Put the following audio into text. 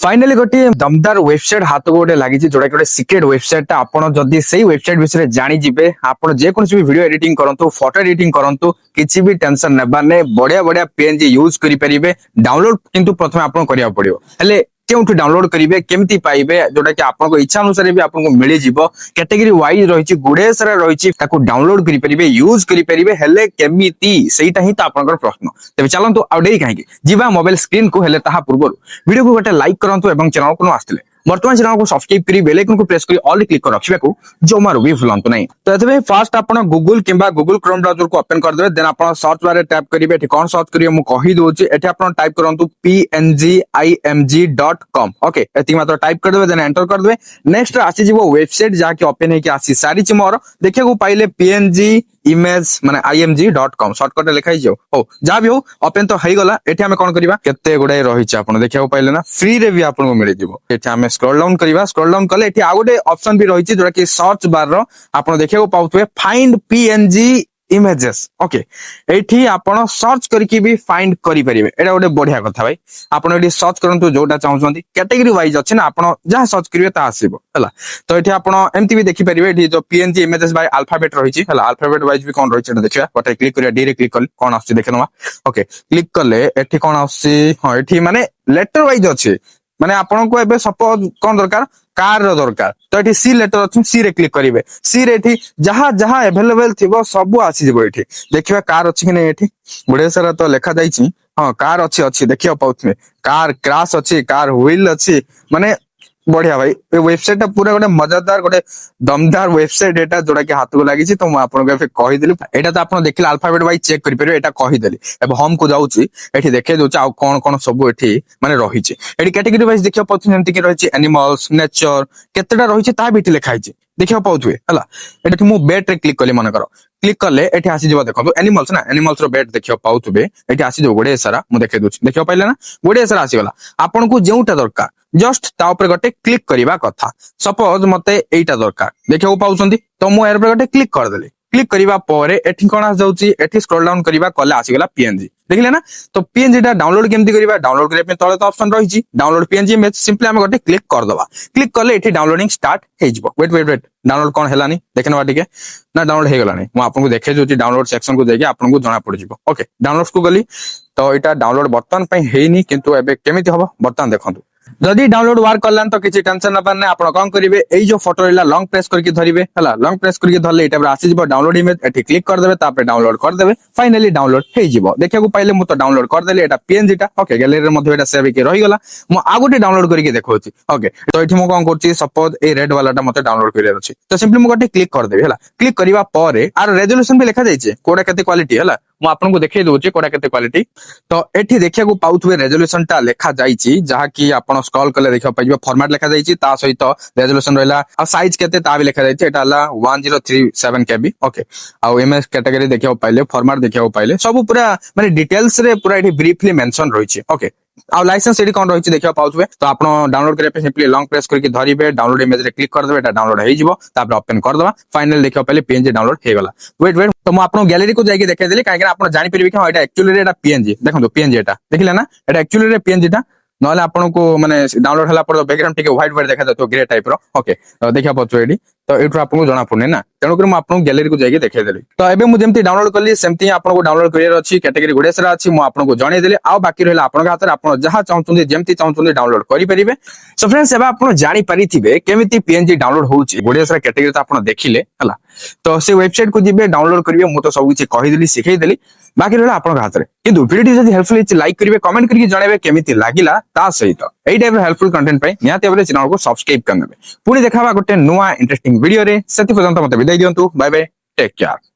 Finally गोटे दमदार website हाथ को गोटे लगी जोटा कि सिक्रेट वेबसाइट आपड़ जदि से वेबसाइट विषय जानी जिबे आप जेको भी वीडियो एडिटिंग करंतु फोटो एडिटिंग करंतु किसी भी टेंशन नेबार ने बढ़िया बढ़िया पीएनजी यूज करें डाउनलोड किंतु प्रथम आपन करिया पड़ियो हेले केउठु डाउनलोड करिवे केमिति पाइबे जोटा कि आपनको इच्छा अनुसार भी आपनको मिली जिवो कैटेगरी वाइज रहिछि गुडे सारा रहिछि ताको डाउनलोड करि परिबे यूज करि परिबे हेले केमिति सेटा ही तो आपनकर प्रश्न तबे चलंतु आ डेई काहे कि जीवा मोबाइल स्क्रीन को हेले ताहा पूर्व वीडियो को गोटे लाइक करंतु एवं चैनल को न आस्तिले बर्तमान चैनल को सब्सक्राइब करी बेल आइकन को प्रेस करी ऑल क्लिक कर रखिबा को जमारो भी भूलंतु नहीं। तो एतबे फर्स्ट आपण गूगल किंबा गूगल क्रोम ब्राउजर को ओपन कर देबे देन आपण सर्च बार रे टैप करिवे एठी कोन सर्च करिवे मु कहि दोछि एठी आपण टाइप करंतु pngimg.com ओके एति मात्र टाइप कर देबे देन एंटर कर देबे नेक्स्ट आसी जीवो वेबसाइट जा कि ओपन हे कि आसी सारी छि मोर देखिया को पाइले png इमेज माने img.com शॉर्टकट लिखाई जो हो जा भी हो ओपन तो हई गला एठी हमें कोन करबा केते गुडे रही छि आपण देखिया को पाइले ना फ्री रे भी आपण को मिली जीवो एठी हमें स्क्रॉल डाउन करिवा स्क्रॉल डाउन कले एठी आ गोटे ऑप्शन भी रही छि जोटा कि सर्च बार रो आपण देखिया को पाउथबे फाइंड png इमेजेस ओके एठी आपण सर्च करके भी फाइंड करि परिबे एटा गोटे बढ़िया कथा भाई आपण एठी सर्च करंतु जोटा चाहउछंती कैटेगरी वाइज अछि ना आपण जहा सर्च करिवे ता आसीबो हला तो एठी आपण एमती भी देखि परिबे एठी जो png इमेजेस बाय अल्फाबेट रही छि हला अल्फाबेट वाइज भी कोन रही छि देखिबा गोटे क्लिक करिया डायरेक्ट क्लिक कर कोन आछि देखनवा ओके क्लिक करले एठी कोन आछि हां एठी माने लेटर वाइज अछि माने आपण को एबे सपोज कोन दरकार कार रो दरकार तो एठी सी लेटर अछि सी रे क्लिक करिवे सी रे एठी जहा जहा अवेलेबल थिबो सब आसी जेबो एठी देखिबा कार अछि कि नै एठी बडे सारा तो लिखा जाई छि हां कार अछि अछि देखियो पाउथमे कार क्रैश अछि कार व्हील अछि माने बढ़िया भाई ए वेबसाइट पूरा गोटे मजेदार गोटे दमदार वेबसाइट एटा जोड़ा कि हाथ को लागि छि तो म आपन के कहि देली एटा तो आपन देखिला अल्फाबेट वाइज चेक करि परिबे एटा कहि देली एबे होम को जाउछि एठी देखे दोछि आ कोन कोन सब एठी माने रहि छि एठी कैटेगरी वाइज देखियो पछ जेंति कि रहि छि एनिमल्स नेचर केतेटा रहि छि ता बिटी लिखाइ छि देखियो पाउथुए हला एठी मु बेट रे क्लिक कली मन करो क्लिक करले एठी आसी जबा देखो एनिमल्स ना एनिमल्स रो बेट देखियो पाउथुबे एठी आसी जो गोडे सारा मु देखे दोछि देखियो पाइले ना गोडे सारा आसी गला आपन को जेउटा दरकार जस्ट ता ऊपर गोटे क्लिक करिवा कथा सपोज मते एटा दरकार देखियो पाउछंती तो मु एर पर गोटे क्लिक कर देली क्लिक करिवा परे एठी कोन आ जाउची एठी स्क्रॉल डाउन करिवा कले आसी गला png देखिले ना तो png टा डाउनलोड केमती करिवा डाउनलोड करे पे तळे तो ऑप्शन रही छि डाउनलोड png इमेज सिंपली हम गोटे क्लिक कर दबा क्लिक करले एठी डाउनलोडिंग स्टार्ट हे जिवो वेट डाउनलोड कोन हेलानी देखनवा ठीक है ना डाउनलोड हे गलानी मु आपन को देखे जोची डाउनलोड सेक्शन को जाके आपन को जणा पड़ जिवो ओके डाउनलोड्स को गली तो एटा डाउनलोड बर्तन पे हेनी किंतु एबे केमिति हबो बर्तन देखंतु जदि डाउनलोड वर्क करलान तो किछि टेंशन न पाने आपण कोन करिवे एई जो फोटो इला लॉन्ग प्रेस करके धरिवे हला लॉन्ग प्रेस करके धरले एटा आसी जिवो डाउनलोड इमेज एठी क्लिक कर देबे तापर डाउनलोड कर देबे फाइनली डाउनलोड हे जिवो देखिया को पाइले मु तो डाउनलोड कर देले एटा png टा ओके गैलरी रे मध्ये एटा सेव के रहि गला मु आ गोटे डाउनलोड करके देखौछि ओके तो एठी मु कोन करछि सपोज ए रेड वाला टा मते डाउनलोड करियार अछि तो सिंपली मु गोटे क्लिक कर देबे हला क्लिक करिवा परे आर रेजोल्यूशन भी लिखा जाय छै कोडा केते क्वालिटी हला मु आपन को देखै दोछि कोडा केते क्वालिटी तो एठी देखिया को पाउथवे रेजोल्यूशन टा लिखा जाय छि जहा कि आपन स्क्रॉल करले देखियो पाइबो फॉर्मेट लिखा जाय छि ता सहित रेजोल्यूशन रहला आ साइज केते ता भी लिखा जाय छि एटा हला 1037 केबी ओके आ इमेज कैटेगरी देखियो पाइले फॉर्मेट देखियो पाइले सब पूरा माने डिटेल्स रे पूरा एठी ब्रीफली मेंशन रही छि ओके आ लाइसेंस एडी कोन रही छि देखियो पाउथवे तो आपन डाउनलोड करे पे सिंपली लॉन्ग प्रेस करके धरिबे डाउनलोड इमेज रे क्लिक कर देबे एटा डाउनलोड हे जिवो तापर ओपन कर दबा फाइनल देखियो पहले png डाउनलोड हे गला वेट तो मु आपन गैलरी को जाके देखाइ देली काहे आपन जानि परिबे कि एटा एक्चुअली रे एटा png देखंतु png एटा देखिले ना एटा एक्चुअली रे png टा नले आपन को माने डाउनलोड हला पर बैकग्राउंड टिके व्हाइट देखा जातो ग्रे टाइप रो ओके तो देखिया पछो एडी तो एठु आपन को जणा पड़ने ना तेणु कर आपन गैलरी को जाके देखाइ देली तो एबे मु जेमती डाउनलोड करली सेमती आपन को डाउनलोड करियर अछि कैटेगरी गुडे सारा अछि मु आपन को जणे देली आ बाकी रहला आपन हाथ रे आपन जहा चाहउछुंदी जेमती चाहउछुंदी डाउनलोड करि परिबे सो फ्रेंड्स एबा आपन जानि परिथिबे केमिति png डाउनलोड होउछि गुडे सारा कैटेगरी तो आपन देखिले हला तो से वेबसाइट को जिबे डाउनलोड करिवे मु तो सब किछि कहि देली सिखै देली बाकी रहला आपन हाथ रे किंतु वीडियो जदि हेल्पफुल अछि लाइक करिवे कमेंट करके जणाबे केमिति लागिला ता सहित एई टाइप हेल्पफुल कंटेंट पय नियाते बले चैनल को सब्सक्राइब करनेबे पुनी देखाबा गोटे नुवा इंटरेस्टिंग वीडियो रे सेति पर्यंत मते विदाई दियंतु बाय बाय टेक केयर।